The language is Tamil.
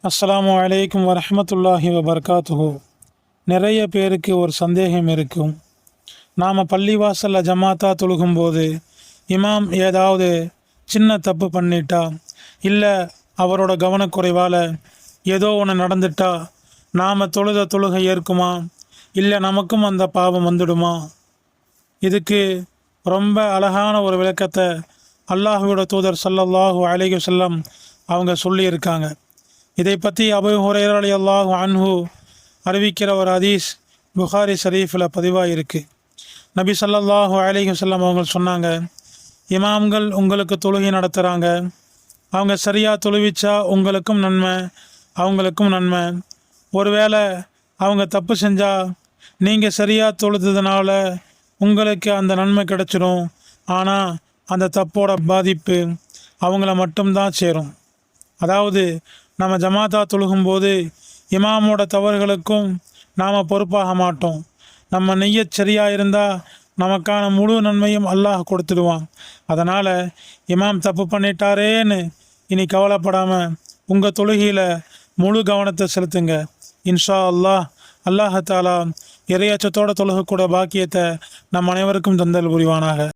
அஸ்ஸலாமு அலைக்கும் வரஹ்மத்துல்லாஹி வபரகாத்துஹு. நிறைய பேருக்கு ஒரு சந்தேகம் இருக்கும். நாம் பள்ளிவாசலில் ஜமாத்தா தொழுகும்போது இமாம் ஏதாவது சின்ன தப்பு பண்ணிட்டா, இல்லை அவரோட கவனக்குறைவால் ஏதோ ஒன்று நடந்துட்டா நாம் தொழுத தொழுகை ஏற்குமா, இல்லை நமக்கும் அந்த பாவம் வந்துடுமா? இதுக்கு ரொம்ப அழகான ஒரு விளக்கத்தை அல்லாஹுவோட தூதர் ஸல்லல்லாஹு அலைஹி வஸல்லம் அவங்க சொல்லியிருக்காங்க. இதை பற்றி அபூ ஹுரைரா ரலியல்லாஹு அன்ஹு அறிவிக்கிற ஒரு ஹதீஸ் புகாரி ஷரீஃபில் பதிவாக இருக்குது. நபி ஸல்லல்லாஹு அலைஹி வஸல்லம் அவங்க சொன்னாங்க, இமாம்கள் உங்களுக்கு தொழுகை நடத்துகிறாங்க, அவங்க சரியாக தொழுவிச்சா உங்களுக்கும் நன்மை, அவங்களுக்கும் நன்மை. ஒருவேளை அவங்க தப்பு செஞ்சால் நீங்கள் சரியாக தொழுதுனால உங்களுக்கு அந்த நன்மை கிடச்சிடும். ஆனால் அந்த தப்போட பாதிப்பு அவங்கள மட்டும்தான் சேரும். அதாவது நம்ம ஜமாத்தா தொழுகும்போது இமாமோட தவறுகளுக்கும் நாம் பொறுப்பாக மாட்டோம். நம்ம நெய்யத் சரியாக இருந்தால் நமக்கான முழு நன்மையும் அல்லாஹ் கொடுத்துடுவான். அதனால் இமாம் தப்பு பண்ணிட்டாரேன்னு இனி கவலைப்படாமல் உங்கள் தொழுகையில் முழு கவனத்தை செலுத்துங்க. இன்ஷா அல்லாஹ் தாலா இறையச்சத்தோடு தொழுகக்கூட பாக்கியத்தை நம் அனைவருக்கும் தந்தல் புரிவானாக.